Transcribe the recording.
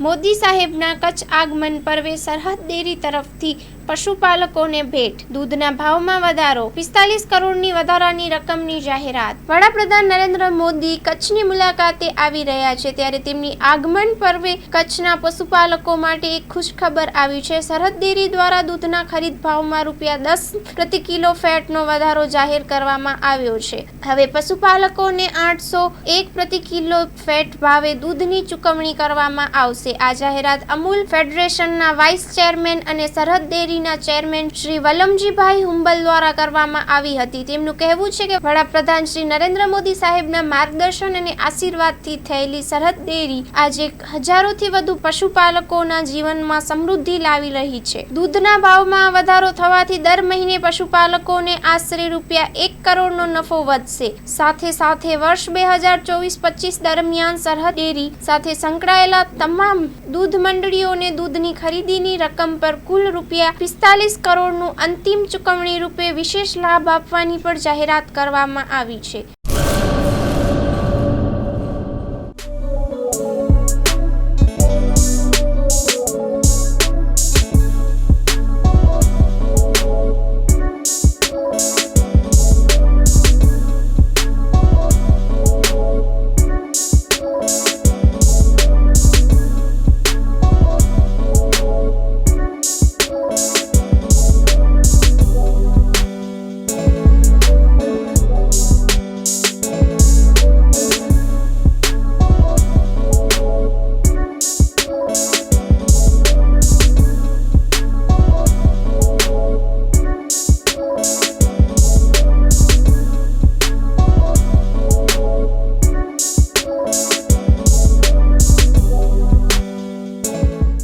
મોદી સાહેબના કચ્છ આગમન પર્વે સરહદ ડેરી તરફથી પશુપાલકોને ભેટ. દૂધના ભાવમાં વધારો, 45 કરોડની વધારાની રકમની જાહેરાત. વડાપ્રધાન નરેન્દ્ર મોદી કચ્છની મુલાકાતે આવી રહ્યા છે ત્યારે તેમની આગમન પર્વે કચ્છના પશુપાલકો માટે એક ખુશખબર આવી છે. સરહદ ડેરી દ્વારા દૂધના ખરીદ ભાવમાં ₹10 પ્રતિ કિલો ફેટનો વધારો જાહેર કરવામાં આવ્યો છે. હવે પશુપાલકોને 801 પ્રતિ કિલો ફેટ ભાવે દૂધની ચૂકવણી કરવામાં આવશે. આ જાહેરાત અમૂલ ફેડરેશનના વાઇસ ચેરમેન અને સરહદ ડેરીના ચેરમેન શ્રી વલમજીભાઈ હુંબલ દ્વારા કરવામાં આવી હતી. તેમનું કહેવું છે કે વડાપ્રધાન શ્રી નરેન્દ્ર મોદી સાહેબના માર્ગદર્શન અને આશીર્વાદથી થયેલી સરહદ ડેરી આજે હજારોથી વધુ પશુપાલકોના જીવનમાં સમૃદ્ધિ લાવી રહી છે. દૂધના ભાવમાં વધારો થવાથી દર મહિને પશુપાલકોને આશરે ₹1 કરોડનો નફો વધશે. સાથે વર્ષ 2024-25 દરમિયાન સરહદ ડેરી સાથે સંકળાયેલા તમામ દૂધ મંડળીઓને દૂધની ખરીદીની રકમ પર કુલ ₹45 કરોડનું અંતિમ ચૂકવણી રૂપે વિશેષ લાભ આપવાની પણ જાહેરાત કરવામાં આવી છે.